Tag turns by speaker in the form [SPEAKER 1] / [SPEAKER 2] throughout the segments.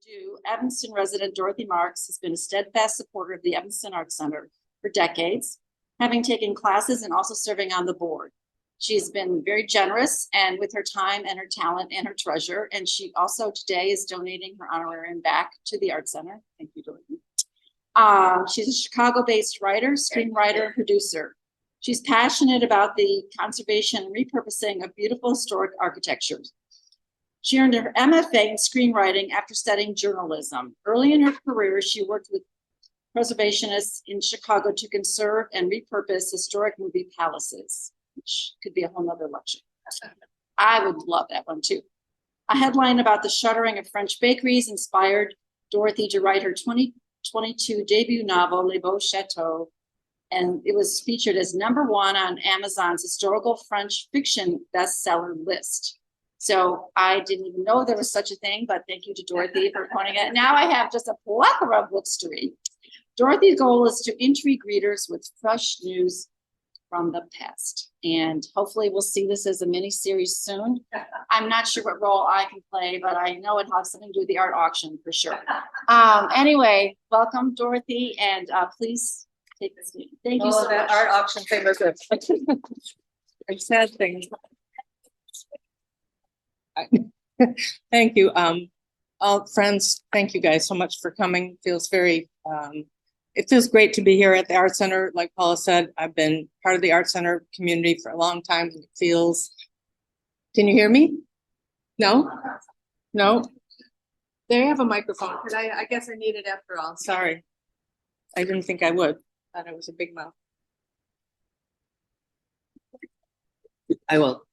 [SPEAKER 1] do, Evanston resident Dorothy Marks has been a steadfast supporter of the Evanston Art Center for decades, having taken classes and also serving on the board. She's been very generous and with her time and her talent and her treasure. And she also today is donating her honorarium back to the Art Center. Thank you, Dorothy. She's a Chicago-based writer, screenwriter, and producer. She's passionate about the conservation and repurposing of beautiful historic architecture. She earned her MFA in screenwriting after studying journalism. Early in her career, she worked with preservationists in Chicago to conserve and repurpose historic movie palaces, which could be a whole nother lecture. I would love that one too. A headline about the shuttering of French bakeries inspired Dorothy to write her 2022 debut novel, Les Beaux Chateaux, and it was featured as #1 on Amazon's historical French fiction bestseller list. So I didn't even know there was such a thing, but thank you to Dorothy for pointing it. Now I have just a plethora of books to read. Dorothy's goal is to intrigue readers with fresh news from the past. And hopefully we'll see this as a mini series soon. I'm not sure what role I can play, but I know it has something to do with the art auction for sure. Anyway, welcome Dorothy, and please take this meeting. Thank you so much.
[SPEAKER 2] Art auction thing was a sad thing. Thank you. All friends, thank you guys so much for coming. Feels very, it feels great to be here at the Art Center. Like Paula said, I've been part of the Art Center community for a long time. It feels, can you hear me? No? No? They have a microphone. I guess I need it after all. Sorry. I didn't think I would. Thought it was a big mouth. I will.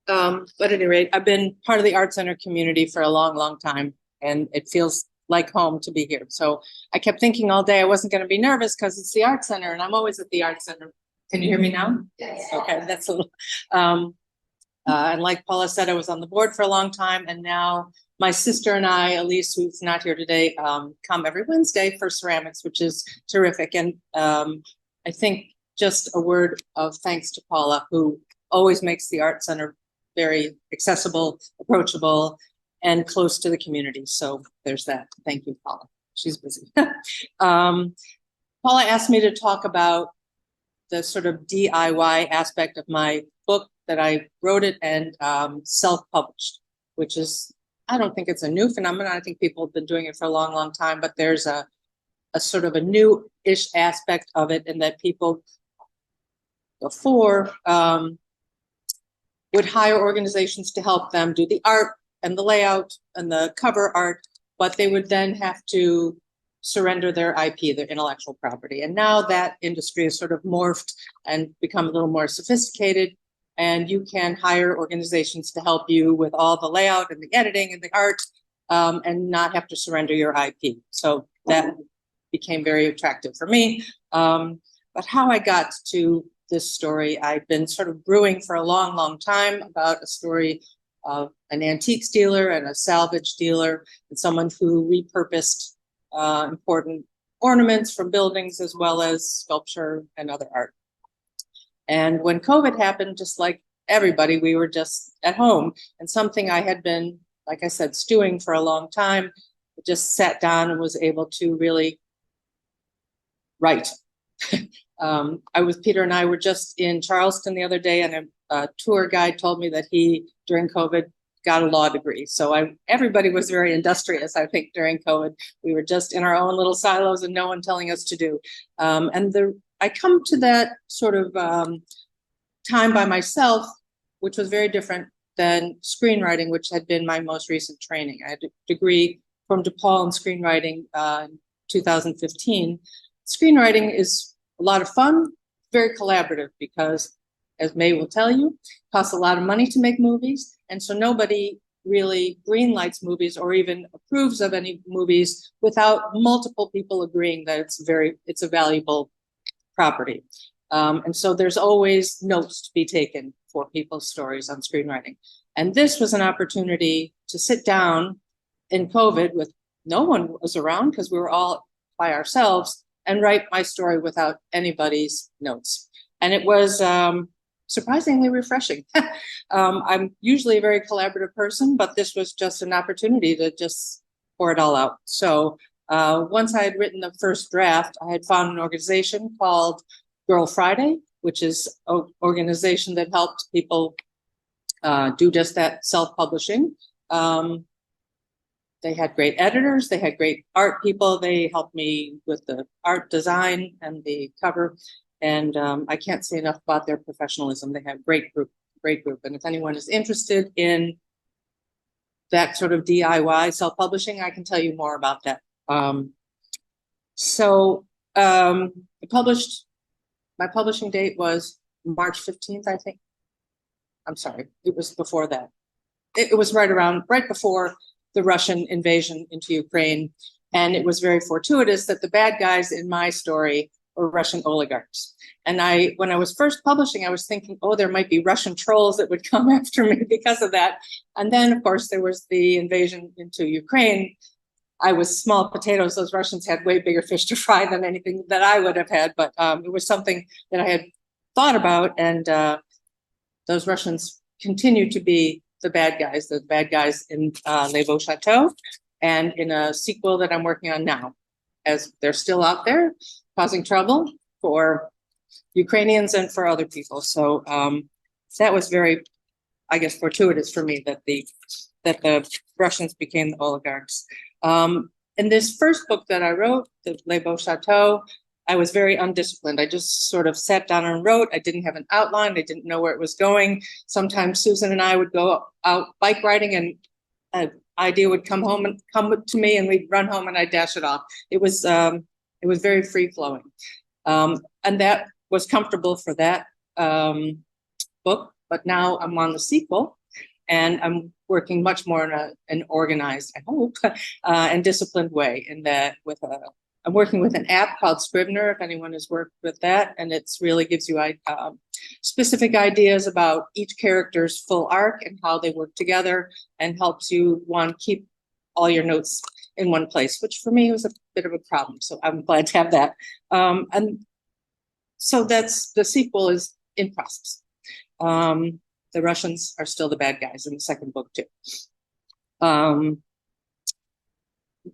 [SPEAKER 2] But at any rate, I've been part of the Art Center community for a long, long time, and it feels like home to be here. So I kept thinking all day I wasn't going to be nervous because it's the Art Center, and I'm always at the Art Center. Can you hear me now? Yes. Okay, that's a little. And like Paula said, I was on the board for a long time, and now my sister and I, Elise, who's not here today, come every Wednesday for ceramics, which is terrific. And I think just a word of thanks to Paula, who always makes the Art Center very accessible, approachable, and close to the community. So there's that. Thank you, Paula. She's busy. Paula asked me to talk about the sort of DIY aspect of my book, that I wrote it and self-published, which is, I don't think it's a new phenomenon. I think people have been doing it for a long, long time, but there's a sort of a new-ish aspect of it, in that people before would hire organizations to help them do the art and the layout and the cover art, but they would then have to surrender their IP, their intellectual property. And now that industry has sort of morphed and become a little more sophisticated, and you can hire organizations to help you with all the layout and the editing and the art, and not have to surrender your IP. So that became very attractive for me. But how I got to this story, I've been sort of brewing for a long, long time, about a story of an antiques dealer and a salvage dealer, and someone who repurposed important ornaments from buildings as well as sculpture and other art. And when COVID happened, just like everybody, we were just at home, and something I had been, like I said, stewing for a long time, just sat down and was able to really write. Peter and I were just in Charleston the other day, and a tour guide told me that he, during COVID, got a law degree. So everybody was very industrious, I think, during COVID. We were just in our own little silos and no one telling us to do. I come to that sort of time by myself, which was very different than screenwriting, which had been my most recent training. I had a degree from DePaul in screenwriting in 2015. Screenwriting is a lot of fun, very collaborative, because, as May will tell you, it costs a lot of money to make movies. And so nobody really greenlights movies or even approves of any movies without multiple people agreeing that it's a valuable property. And so there's always notes to be taken for people's stories on screenwriting. And this was an opportunity to sit down in COVID with no one was around, because we were all by ourselves, and write my story without anybody's notes. And it was surprisingly refreshing. I'm usually a very collaborative person, but this was just an opportunity to just pour it all out. So once I had written the first draft, I had found an organization called Girl Friday, which is an organization that helped people do just that, self-publishing. They had great editors, they had great art people, they helped me with the art design and the cover. And I can't say enough about their professionalism. They have a great group. And if anyone is interested in that sort of DIY self-publishing, I can tell you more about that. My publishing date was March 15th, I think. I'm sorry, it was before that. It was right before the Russian invasion into Ukraine. And it was very fortuitous that the bad guys in my story were Russian oligarchs. And when I was first publishing, I was thinking, oh, there might be Russian trolls that would come after me because of that. And then, of course, there was the invasion into Ukraine. I was small potatoes. Those Russians had way bigger fish to fry than anything that I would have had. But it was something that I had thought about. And those Russians continue to be the bad guys in Les Beaux Chateaux, and in a sequel that I'm working on now, as they're still out there causing trouble for Ukrainians and for other people. So that was very, I guess, fortuitous for me that the Russians became the oligarchs. In this first book that I wrote, the Les Beaux Chateaux, I was very undisciplined. I just sort of sat down and wrote. I didn't have an outline. I didn't know where it was going. Sometimes Susan and I would go out bike riding, and an idea would come to me, and we'd run home, and I'd dash it off. It was very free flowing, and that was comfortable for that book. But now I'm on the sequel, and I'm working much more in an organized, I hope, and disciplined way. In that, I'm working with an app called Scrivener, if anyone has worked with that, and it really gives you specific ideas about each character's full arc and how they work together, and helps you keep all your notes in one place, which for me was a bit of a problem. So I'm glad to have that. And so the sequel is in process. The Russians are still the bad guys in the second book too.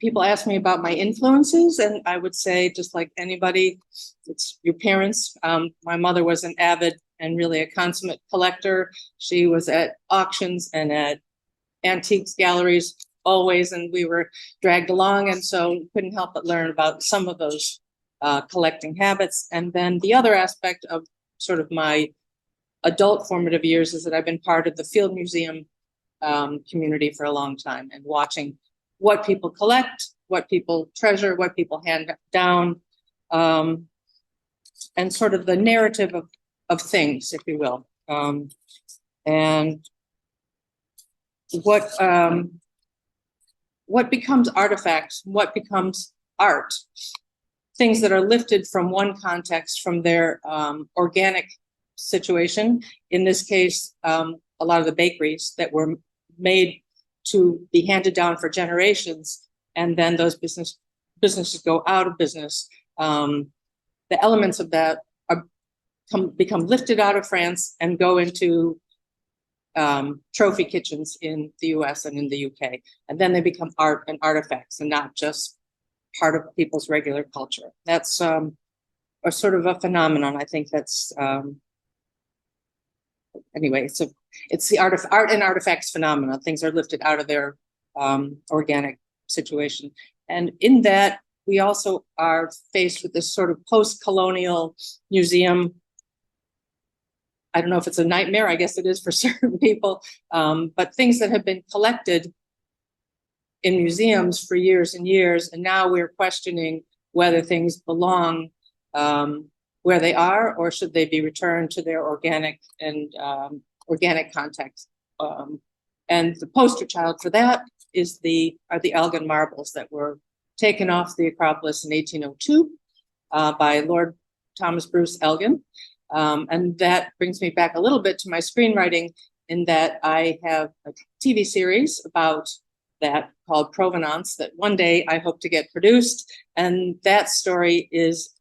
[SPEAKER 2] People ask me about my influences, and I would say, just like anybody, it's your parents. My mother was an avid and really a consummate collector. She was at auctions and at antiques galleries always, and we were dragged along, and so couldn't help but learn about some of those collecting habits. And then the other aspect of sort of my adult formative years is that I've been part of the Field Museum community for a long time, and watching what people collect, what people treasure, what people hand down, and sort of the narrative of things, if you will. And what becomes artifacts, what becomes art, things that are lifted from one context, from their organic situation. In this case, a lot of the bakeries that were made to be handed down for generations, and then those businesses go out of business. The elements of that become lifted out of France and go into trophy kitchens in the US and in the UK. And then they become art and artifacts, and not just part of people's regular culture. That's a sort of a phenomenon. I think that's, anyway, it's the art and artifacts phenomenon. Things are lifted out of their organic situation. And in that, we also are faced with this sort of post-colonial museum. I don't know if it's a nightmare, I guess it is for certain people, but things that have been collected in museums for years and years, and now we're questioning whether things belong where they are, or should they be returned to their organic context. And the poster child for that are the Elgin marbles that were taken off the Acropolis in 1802 by Lord Thomas Bruce Elgin. And that brings me back a little bit to my screenwriting, in that I have a TV series about that called Provenance that one day I hope to get produced. And that story is,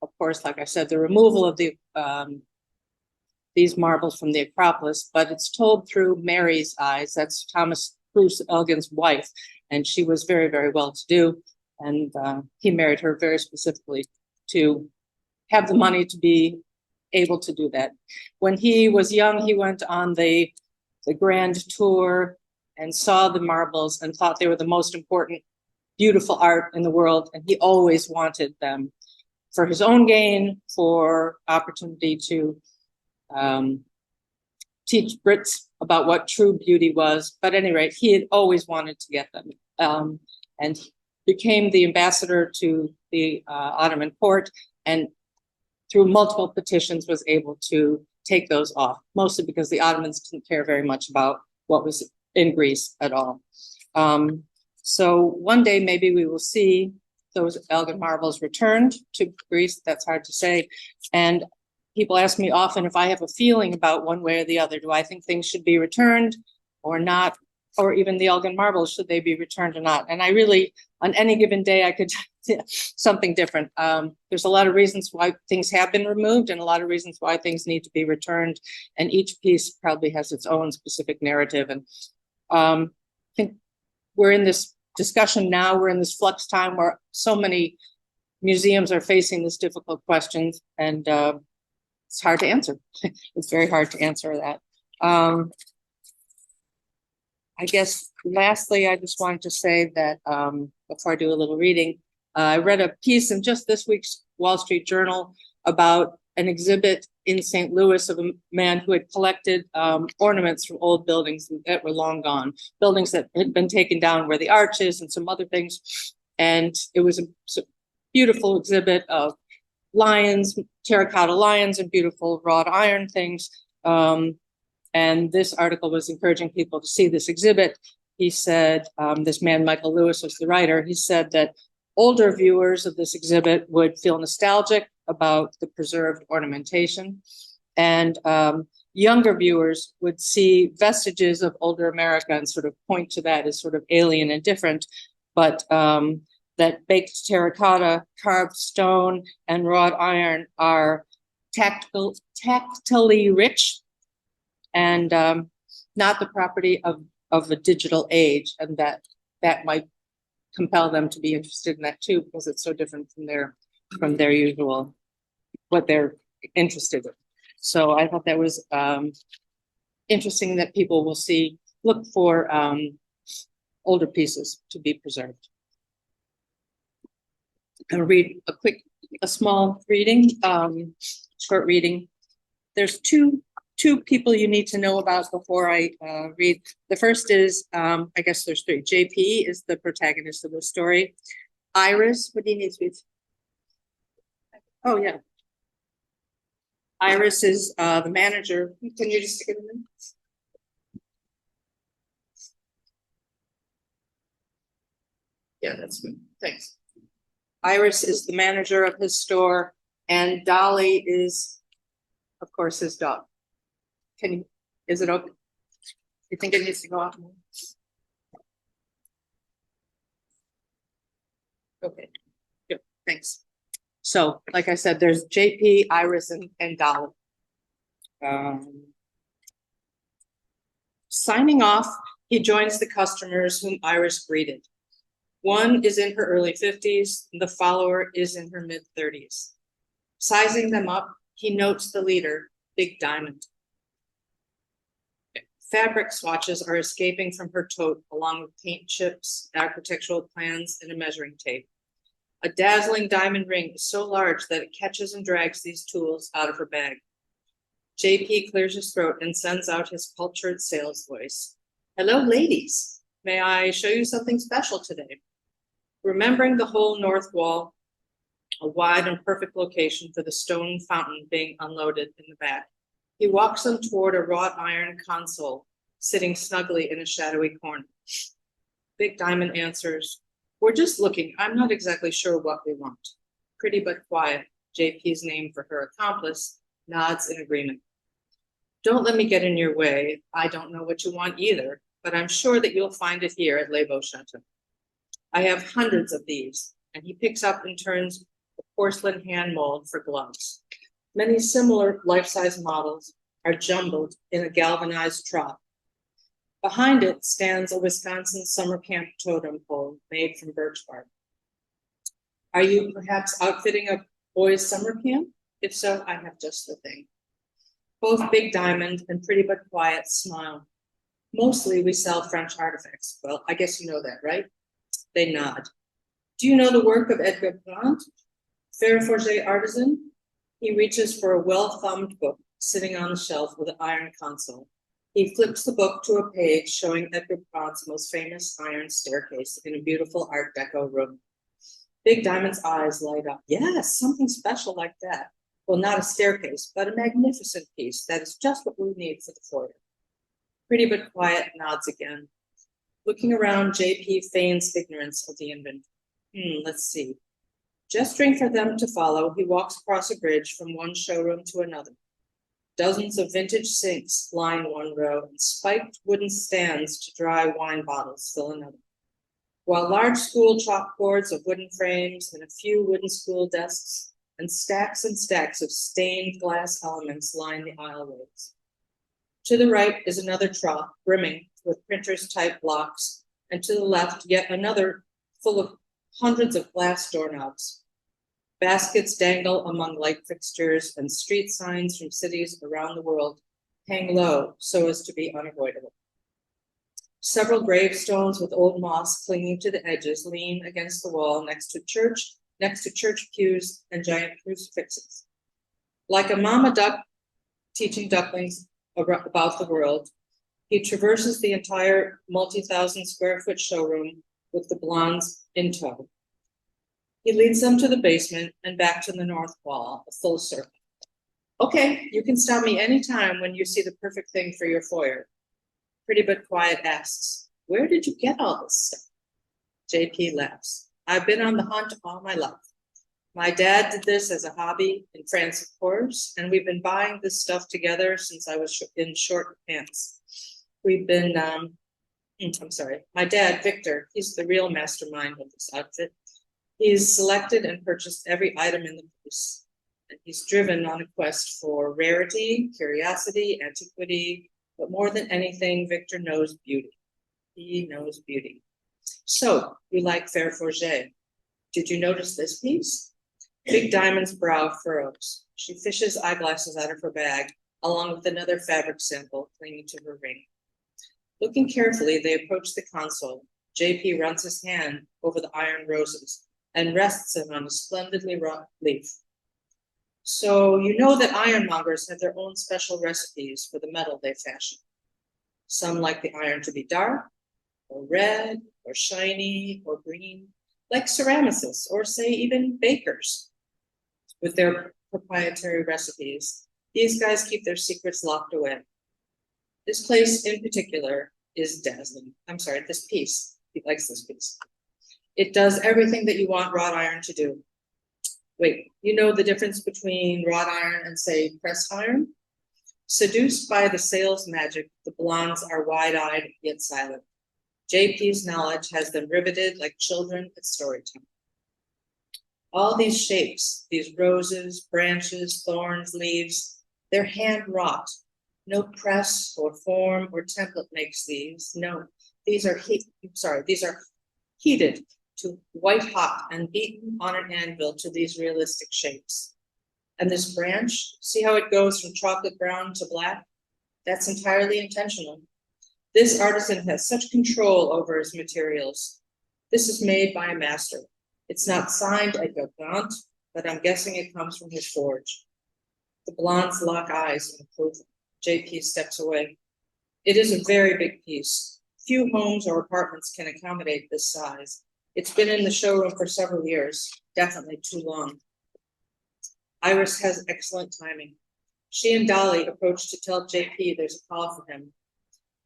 [SPEAKER 2] of course, like I said, the removal of these marbles from the Acropolis, but it's told through Mary's eyes. That's Thomas Bruce Elgin's wife. and she was very, very well to do. And he married her very specifically to have the money to be able to do that. When he was young, he went on the grand tour and saw the marbles and thought they were the most important, beautiful art in the world. And he always wanted them for his own gain, for opportunity to teach Brits about what true beauty was. But at any rate, he had always wanted to get them. And became the ambassador to the Ottoman court, and through multiple petitions was able to take those off, mostly because the Ottomans didn't care very much about what was in Greece at all. So one day maybe we will see those Elgin marbles returned to Greece. That's hard to say. And people ask me often if I have a feeling about one way or the other. Do I think things should be returned or not? Or even the Elgin marbles, should they be returned or not? And I really, on any given day, I could something different. There's a lot of reasons why things have been removed and a lot of reasons why things need to be returned. And each piece probably has its own specific narrative. And I think we're in this discussion now, we're in this flux time where so many museums are facing this difficult question, and it's hard to answer. It's very hard to answer that. I guess lastly, I just wanted to say that before I do a little reading, I read a piece in just this week's Wall Street Journal about an exhibit in St. Louis of a man who had collected ornaments from old buildings that were long gone, buildings that had been taken down where the arch is and some other things. And it was a beautiful exhibit of lions, terracotta lions, and beautiful wrought iron things. And this article was encouraging people to see this exhibit. He said, this man, Michael Lewis, was the writer. He said that older viewers of this exhibit would feel nostalgic about the preserved ornamentation, and younger viewers would see vestiges of older America and sort of point to that as sort of alien and different, but that baked terracotta, carved stone, and wrought iron are tactily rich and not the property of a digital age, and that might compel them to be interested in that too, because it's so different from their usual, what they're interested in. So I thought that was interesting that people will look for older pieces to be preserved. I'll read a small reading, short reading. There's two people you need to know about before I read. The first is, I guess there's three. JP is the protagonist of the story. Iris, what do you need to read? Oh, yeah. Iris is the manager. Can you just give them? Yeah, that's good. Thanks. Iris is the manager of his store, and Dolly is, of course, his dog. Is it okay? You think it needs to go off more? Okay, good, thanks. So, like I said, there's JP, Iris, and Dolly. Signing off, he joins the customers whom Iris greeted. One is in her early 50s, the follower is in her mid-30s. Sizing them up, he notes the leader, Big Diamond. Fabric swatches are escaping from her tote, along with paint chips, architectural plans, and a measuring tape. A dazzling diamond ring is so large that it catches and drags these tools out of her bag. JP clears his throat and sends out his cultured sales voice. Hello, ladies. May I show you something special today? Remembering the whole north wall, a wide and perfect location for the stone fountain being unloaded in the back, he walks them toward a wrought iron console, sitting snugly in a shadowy corner. Big Diamond answers, we're just looking. I'm not exactly sure what we want. Pretty but quiet, JP's name for her accomplice, nods in agreement. Don't let me get in your way. I don't know what you want either, but I'm sure that you'll find it here at Les Beauchettes. I have hundreds of these, and he picks up and turns a porcelain hand mold for gloves. Many similar life-size models are jumbled in a galvanized trough. Behind it stands a Wisconsin summer camp totem pole made from birch bark. Are you perhaps outfitting a boys' summer camp? If so, I have just the thing. Both Big Diamond and Pretty But Quiet smile. Mostly we sell French artifacts. Well, I guess you know that, right? They nod. Do you know the work of Edgar Brandt, Ferroforge artisan? He reaches for a well-thumbed book sitting on the shelf with an iron console. He flips the book to a page showing Edgar Brandt's most famous iron staircase in a beautiful Art Deco room. Big Diamond's eyes light up. Yes, something special like that. Well, not a staircase, but a magnificent piece that is just what we need for the foyer. Pretty But Quiet nods again. Looking around, JP feigns ignorance of the inventory. Let's see. Gesturing for them to follow, he walks across a bridge from one showroom to another. Dozens of vintage sinks line one row, and spiked wooden stands to dry wine bottles fill another. While large school chalkboards of wooden frames and a few wooden school desks and stacks of stained glass elements line the aisleways. To the right is another trough brimming with printers' type blocks, and to the left yet another full of hundreds of glass doorknobs. Baskets dangle among light fixtures, and street signs from cities around the world hang low so as to be unavoidable. Several gravestones with old moss clinging to the edges lean against the wall next to church pews and giant crucifixes. Like a mama duck teaching ducklings about the world, he traverses the entire multi-thousand square foot showroom with the blondes in tow. He leads them to the basement and back to the north wall, a full circle. Okay, you can stop me anytime when you see the perfect thing for your foyer. Pretty But Quiet asks, where did you get all this stuff? JP laughs. I've been on the hunt all my life. My dad did this as a hobby in France, of course, and we've been buying this stuff together since I was in short pants. We've been, my dad, Victor, he's the real mastermind of this outfit. He's selected and purchased every item in the piece, and he's driven on a quest for rarity, curiosity, antiquity, but more than anything, Victor knows beauty. He knows beauty. So, you like Ferroforge. Did you notice this piece? Big Diamond's brow furrows. She fishes eyeglasses out of her bag, along with another fabric sample clinging to her ring. Looking carefully, they approach the console. JP runs his hand over the iron roses and rests them on a splendidly wrought leaf. So you know that ironmongers have their own special recipes for the metal they fashion. Some like the iron to be dark, or red, or shiny, or green, like ceramicists, or say even bakers. With their proprietary recipes, these guys keep their secrets locked away. This place in particular is dazzling. This piece. He likes this piece. It does everything that you want wrought iron to do. Wait, you know the difference between wrought iron and, say, pressed iron? Seduced by the sales magic, the blondes are wide-eyed yet silent. JP's knowledge has them riveted like children at story time. All these shapes, these roses, branches, thorns, leaves, they're hand-wrought. No press or form or template makes these. No, these are heated to white hot and beaten on an anvil to these realistic shapes. And this branch, see how it goes from chocolate brown to black? That's entirely intentional. This artisan has such control over his materials. This is made by a master. It's not signed Edgar Brandt, but I'm guessing it comes from his forge. The blondes lock eyes in approval. JP steps away. It is a very big piece. Few homes or apartments can accommodate this size. It's been in the showroom for several years, definitely too long. Iris has excellent timing. She and Dolly approach to tell JP there's a call for him.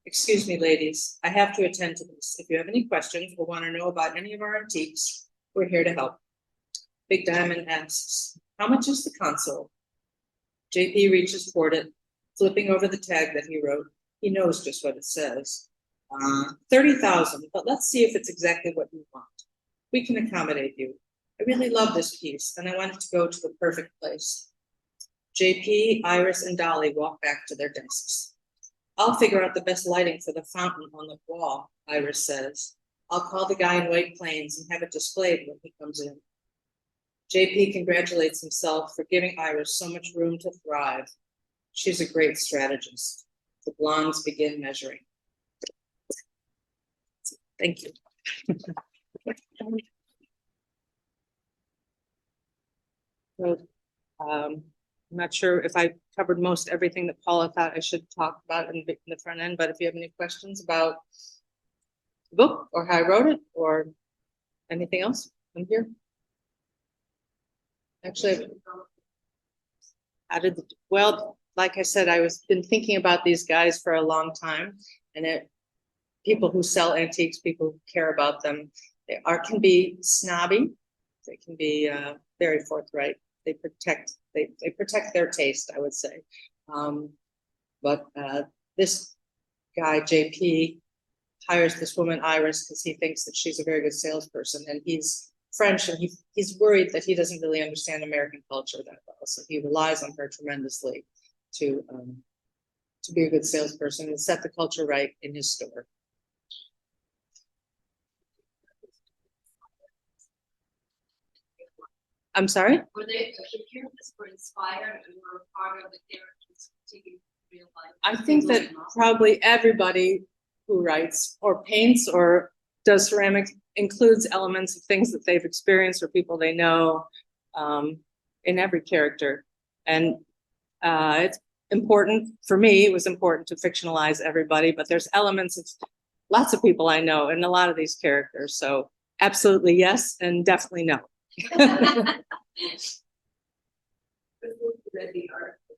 [SPEAKER 2] Excuse me, ladies, I have to attend to this. If you have any questions or want to know about any of our antiques, we're here to help. Big Diamond asks, how much is the console? JP reaches toward it, flipping over the tag that he wrote. He knows just what it says. 30,000, but let's see if it's exactly what you want. We can accommodate you. I really love this piece, and I want it to go to the perfect place. JP, Iris, and Dolly walk back to their desks. I'll figure out the best lighting for the fountain on the wall, Iris says. I'll call the guy in White Plains and have it displayed when he comes in. JP congratulates himself for giving Iris so much room to thrive. She's a great strategist. The blondes begin measuring. Thank you. So, I'm not sure if I covered most everything that Paula thought I should talk about in the front end, but if you have any questions about the book or how I wrote it or anything else, I'm here. Actually, well, like I said, I was been thinking about these guys for a long time, and people who sell antiques, people who care about them, can be snobby. They can be very forthright. They protect their taste, I would say. But this guy, JP, hires this woman, Iris, because he thinks that she's a very good salesperson, and he's French, and he's worried that he doesn't really understand American culture that well. So he relies on her tremendously to be a good salesperson and set the culture right in his store. I'm sorry?
[SPEAKER 3] Were the characters were inspired and were part of the characters taking real life?
[SPEAKER 2] I think that probably everybody who writes or paints or does ceramics includes elements of things that they've experienced or people they know in every character. And it's important, for me, it was important to fictionalize everybody, but there's elements of lots of people I know in a lot of these characters. So absolutely yes, and definitely no.
[SPEAKER 3] Read the article.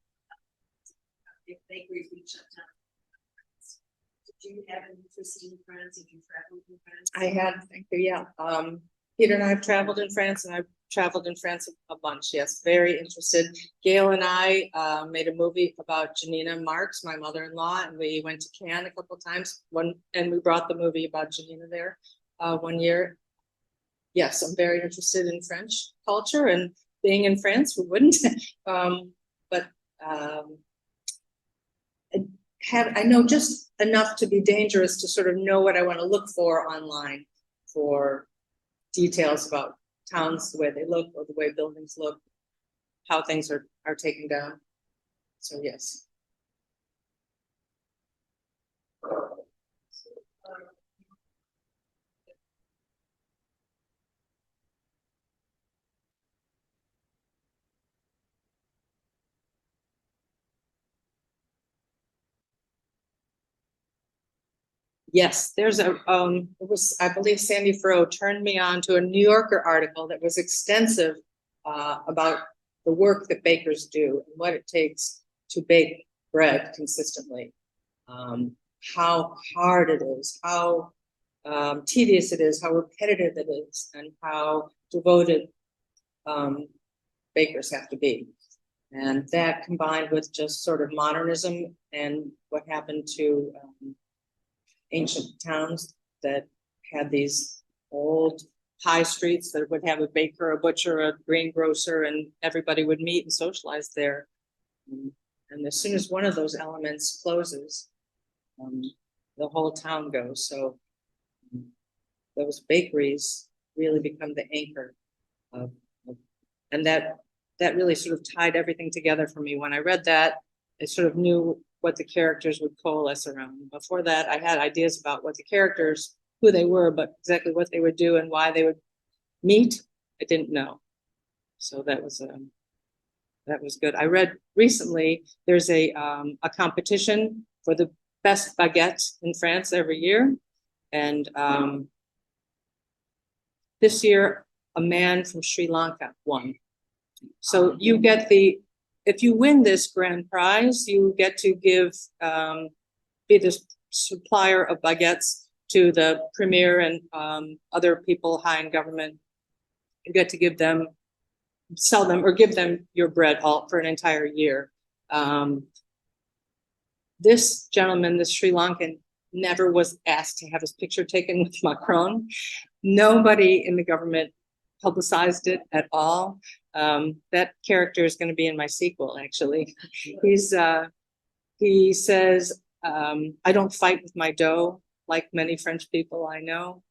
[SPEAKER 3] If bakeries being shut down. Did you have an interest in France? Did you travel in France?
[SPEAKER 2] I had, thank you, yeah. Peter and I have traveled in France, and I've traveled in France a bunch, yes, very interested. Gail and I made a movie about Janina Marks, my mother-in-law, and we went to Cannes a couple of times, and we brought the movie about Janina there one year. Yes, I'm very interested in French culture, and being in France, who wouldn't? I know just enough to be dangerous to sort of know what I want to look for online for details about towns, the way they look or the way buildings look, how things are taken down. So yes. Yes, there's it was, I believe Sandy Furrow turned me on to a New Yorker article that was extensive about the work that bakers do and what it takes to bake bread consistently. How hard it is, how tedious it is, how repetitive it is, and how devoted bakers have to be. And that combined with just sort of modernism and what happened to ancient towns that had these old high streets that would have a baker, a butcher, a greengrocer, and everybody would meet and socialize there. And as soon as one of those elements closes, the whole town goes. So those bakeries really become the anchor and that really sort of tied everything together for me. When I read that, I sort of knew what the characters would coalesce around. Before that, I had ideas about what the characters, who they were, but exactly what they would do and why they would meet, I didn't know. So that was good. I read recently there's a competition for the best baguette in France every year, and this year a man from Sri Lanka won. So you get if you win this grand prize, you get to be the supplier of baguettes to the premier and other people high in government. You get to sell them or give them your bread all for an entire year. This gentleman, this Sri Lankan, never was asked to have his picture taken with Macron. Nobody in the government publicized it at all. That character is going to be in my sequel, actually. He says, I don't fight with my dough like many French people I know.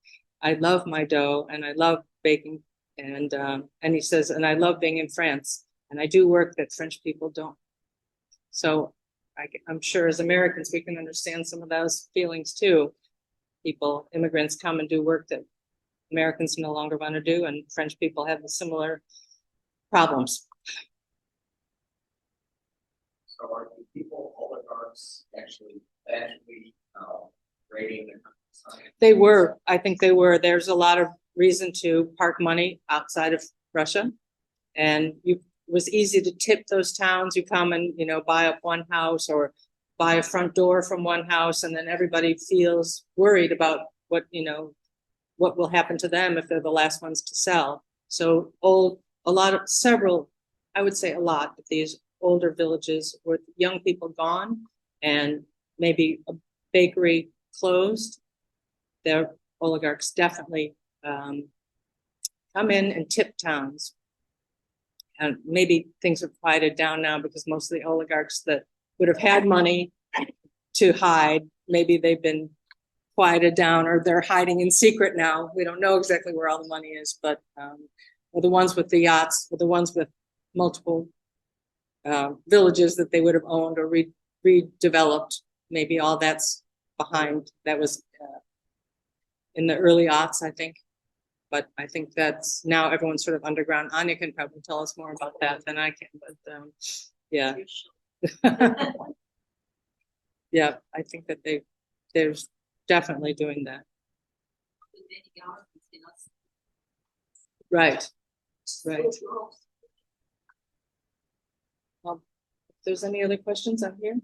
[SPEAKER 2] I love my dough and I love baking. And he says, and I love being in France. And I do work that French people don't. So I'm sure as Americans, we can understand some of those feelings too. Immigrants come and do work that Americans no longer want to do, and French people have the similar problems.
[SPEAKER 4] So are the people, oligarchs, actually raiding the countryside?
[SPEAKER 2] They were. I think they were. There's a lot of reason to park money outside of Russia, and it was easy to tip those towns. You come and buy up one house or buy a front door from one house, and then everybody feels worried about what will happen to them if they're the last ones to sell. So I would say a lot of these older villages with young people gone and maybe a bakery closed, their oligarchs definitely come in and tip towns. And maybe things have quieted down now because most of the oligarchs that would have had money to hide, maybe they've been quieted down or they're hiding in secret now. We don't know exactly where all the money is, but or the ones with the yachts, or the ones with multiple villages that they would have owned or redeveloped. Maybe all that's behind. That was in the early aughts, I think. But I think that's now everyone's sort of underground. Anya can probably tell us more about that than I can. But yeah, yeah, I think that there's definitely doing that. Right. Right. If there's any other questions, I'm here.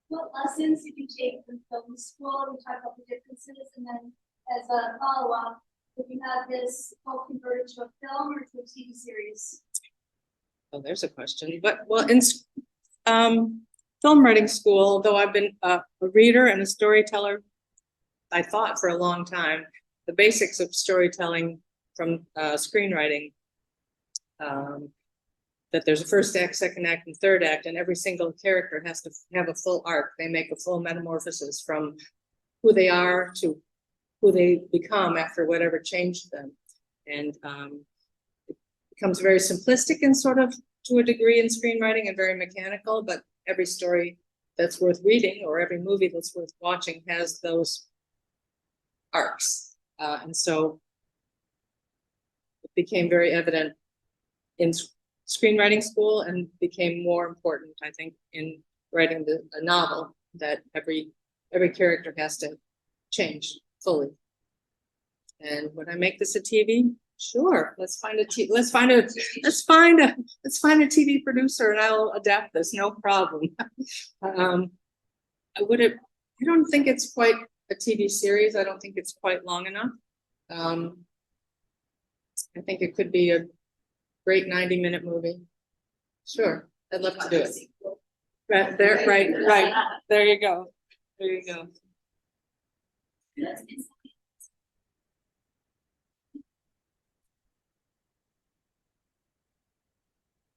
[SPEAKER 5] What lessons did you take from film school? We talked about the differences, and then as a follow-up, did you have this all converted to a film or to a TV series?
[SPEAKER 2] Oh, there's a question. But well, in film writing school, though I've been a reader and a storyteller, I thought for a long time, the basics of storytelling from screenwriting, that there's a first act, second act, and third act, and every single character has to have a full arc. They make a full metamorphosis from who they are to who they become after whatever changed them. And it becomes very simplistic and sort of to a degree in screenwriting and very mechanical, but every story that's worth reading or every movie that's worth watching has those arcs. And so it became very evident in screenwriting school and became more important, I think, in writing a novel, that every character has to change fully. And when I make this a TV, sure, let's find a TV producer and I'll adapt this, no problem. I don't think it's quite a TV series. I don't think it's quite long enough. I think it could be a great 90-minute movie. Sure, I'd love to do it. Right there, right. There you go. There you go.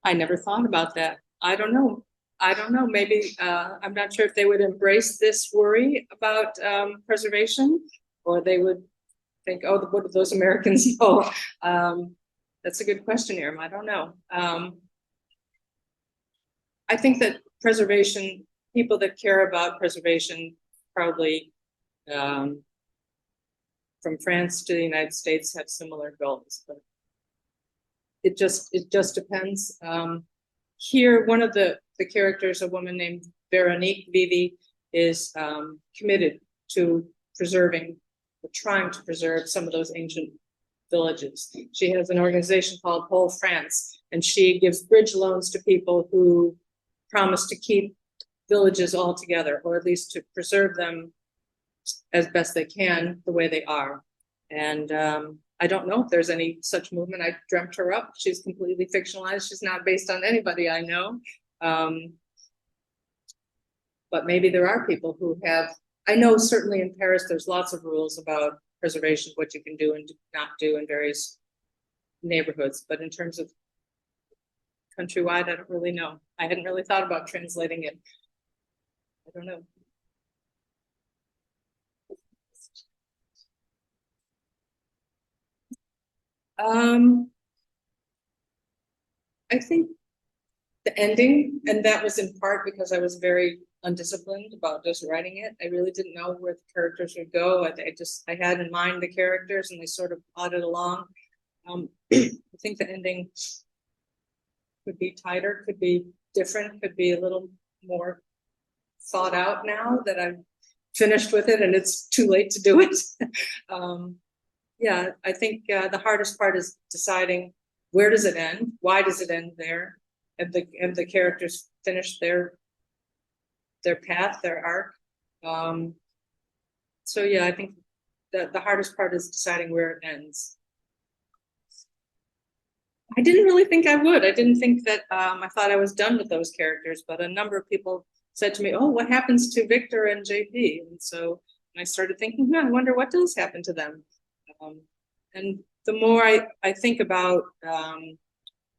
[SPEAKER 2] I never thought about that. I don't know. Maybe I'm not sure if they would embrace this worry about preservation, or they would think, "Oh, what do those Americans know?" That's a good question, Irma. I don't know. I think that preservation, people that care about preservation, probably from France to the United States have similar goals, but it just depends. Here, one of the characters, a woman named Veronique Vivi, is committed to preserving or trying to preserve some of those ancient villages. She has an organization called Whole France, and she gives bridge loans to people who promise to keep villages all together, or at least to preserve them as best they can the way they are. And I don't know if there's any such movement. I dreamt her up. She's completely fictionalized. She's not based on anybody I know. But maybe there are people who have, I know certainly in Paris, there's lots of rules about preservation, what you can do and not do in various neighborhoods. But in terms of countrywide, I don't really know. I hadn't really thought about translating it. I don't know. I think the ending, and that was in part because I was very undisciplined about just writing it. I really didn't know where the characters would go. I had in mind the characters and they sort of plodded along. I think the ending could be tighter, could be different, could be a little more thought out now that I've finished with it and it's too late to do it. Yeah, I think the hardest part is deciding where does it end? Why does it end there? And the characters finish their path, their arc. So yeah, I think that the hardest part is deciding where it ends. I didn't really think I would. I didn't think that I thought I was done with those characters, but a number of people said to me, "Oh, what happens to Victor and JP?" And so I started thinking, I wonder what does happen to them. And the more I think about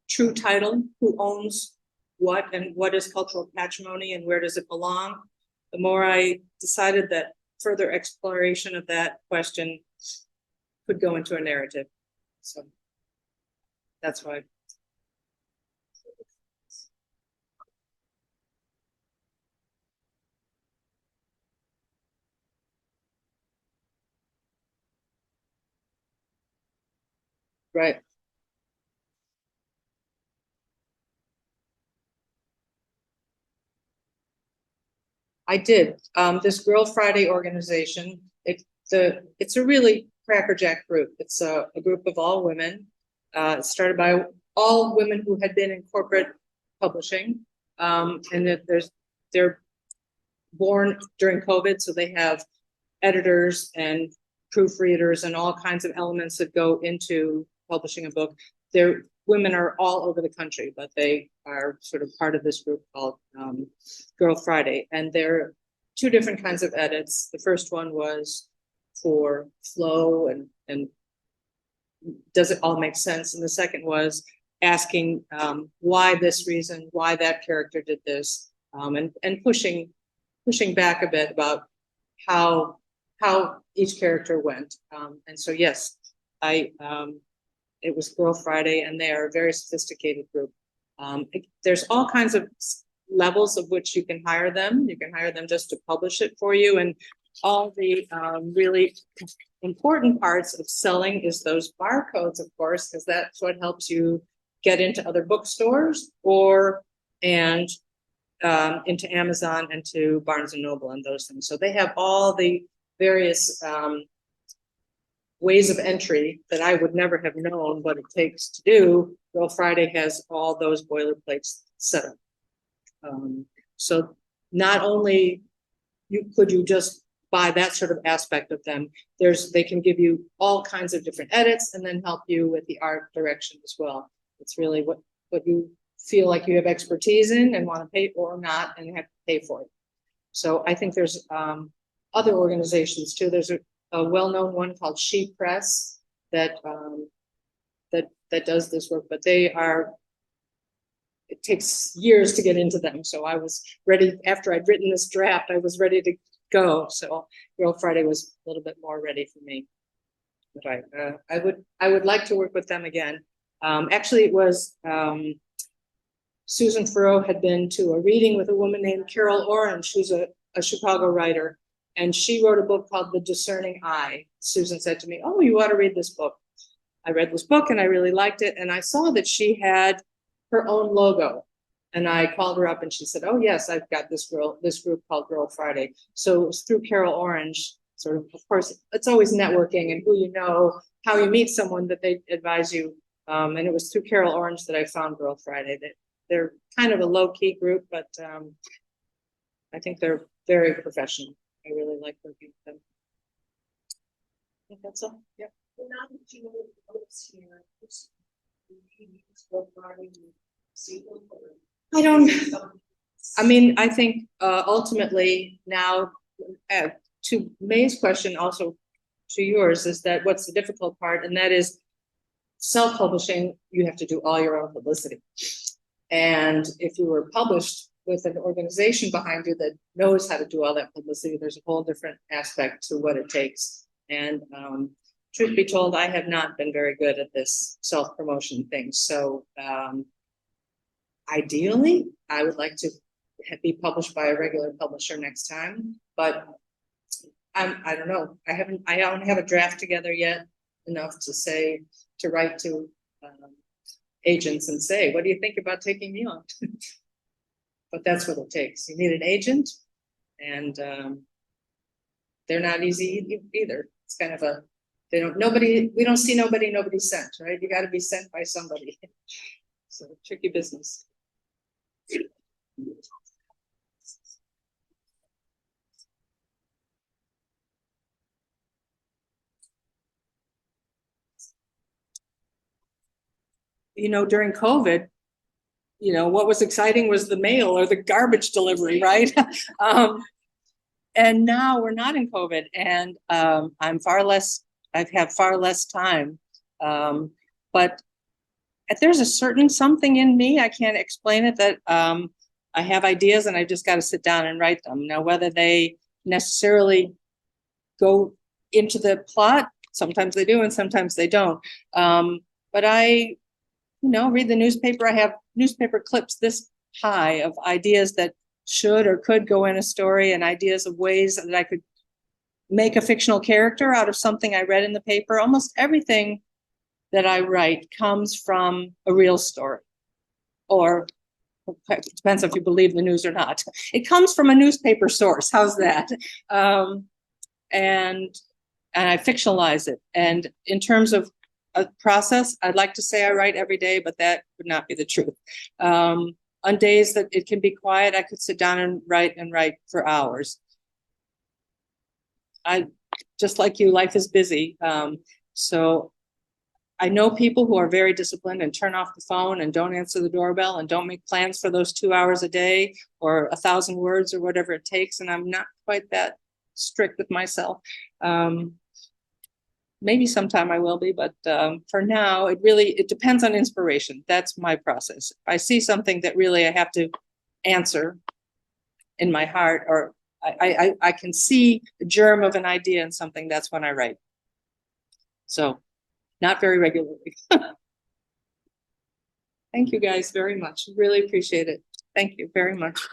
[SPEAKER 2] true title, who owns what and what is cultural patrimony and where does it belong, the more I decided that further exploration of that question could go into a narrative. So that's why. Right. I did. This Girl Friday organization, it's a really crackerjack group. It's a group of all women. It's started by all women who had been in corporate publishing. And they're born during COVID, so they have editors and proofreaders and all kinds of elements that go into publishing a book. Women are all over the country, but they are sort of part of this group called Girl Friday. And there are two different kinds of edits. The first one was for flow and does it all make sense? And the second was asking why this reason, why that character did this, and pushing back a bit about how each character went. And so, yes, it was Girl Friday, and they are a very sophisticated group. There's all kinds of levels of which you can hire them. You can hire them just to publish it for you. And all the really important parts of selling is those barcodes, of course, because that's what helps you get into other bookstores and into Amazon and to Barnes and Noble and those things. So they have all the various ways of entry that I would never have known what it takes to do. Girl Friday has all those boilerplates set up. So not only could you just buy that sort of aspect of them, they can give you all kinds of different edits and then help you with the art direction as well. It's really what you feel like you have expertise in and want to pay or not and have to pay for it. So I think there's other organizations too. There's a well-known one called She Press that does this work, but it takes years to get into them. So I was ready after I'd written this draft, I was ready to go. So Girl Friday was a little bit more ready for me. But I would like to work with them again. Actually, it was Susan Farrow had been to a reading with a woman named Carol Orange, who's a Chicago writer. And she wrote a book called The Discerning Eye. Susan said to me, "Oh, you ought to read this book." I read this book and I really liked it. And I saw that she had her own logo. And I called her up and she said, "Oh, yes, I've got this group called Girl Friday." So it was through Carol Orange, sort of course, it's always networking and who you know, how you meet someone that they advise you. And it was through Carol Orange that I found Girl Friday. They're kind of a low-key group, but I think they're very professional. I really like working with them. I think that's all. Yeah.
[SPEAKER 3] Well, now that you know the books here,
[SPEAKER 2] I mean, I think ultimately now, to May's question, also to yours, is that what's the difficult part, and that is self-publishing. You have to do all your own publicity, and if you were published with an organization behind you that knows how to do all that publicity, there's a whole different aspect to what it takes. And truth be told, I have not been very good at this self-promotion thing, so, ideally, I would like to be published by a regular publisher next time, but I don't know, I don't have a draft together yet enough to write to, agents and say, what do you think about taking me on? But that's what it takes. You need an agent, and they're not easy either. It's kind of a, we don't see nobody sent, right? You got to be sent by somebody. So tricky business. During COVID, what was exciting was the mail or the garbage delivery, right? And now we're not in COVID, and I've had far less time. But there's a certain something in me, I can't explain it, that I have ideas and I just got to sit down and write them. Now, whether they necessarily go into the plot, sometimes they do and sometimes they don't. But I read the newspaper. I have newspaper clips this high of ideas that should or could go in a story, and ideas of ways that I could make a fictional character out of something I read in the paper. Almost everything that I write comes from a real story, or it depends if you believe the news or not. It comes from a newspaper source. How's that? And I fictionalize it. And in terms of a process, I'd like to say I write every day, but that would not be the truth. On days that it can be quiet, I could sit down and write for hours. Just like you, life is busy. So I know people who are very disciplined and turn off the phone and don't answer the doorbell and don't make plans for those 2 hours a day or 1,000 words or whatever it takes. And I'm not quite that strict with myself. Maybe sometime I will be, but for now, it depends on inspiration. That's my process. If I see something that really I have to answer in my heart, or I can see the germ of an idea in something, that's when I write. So not very regularly. Thank you guys very much. Really appreciate it. Thank you very much.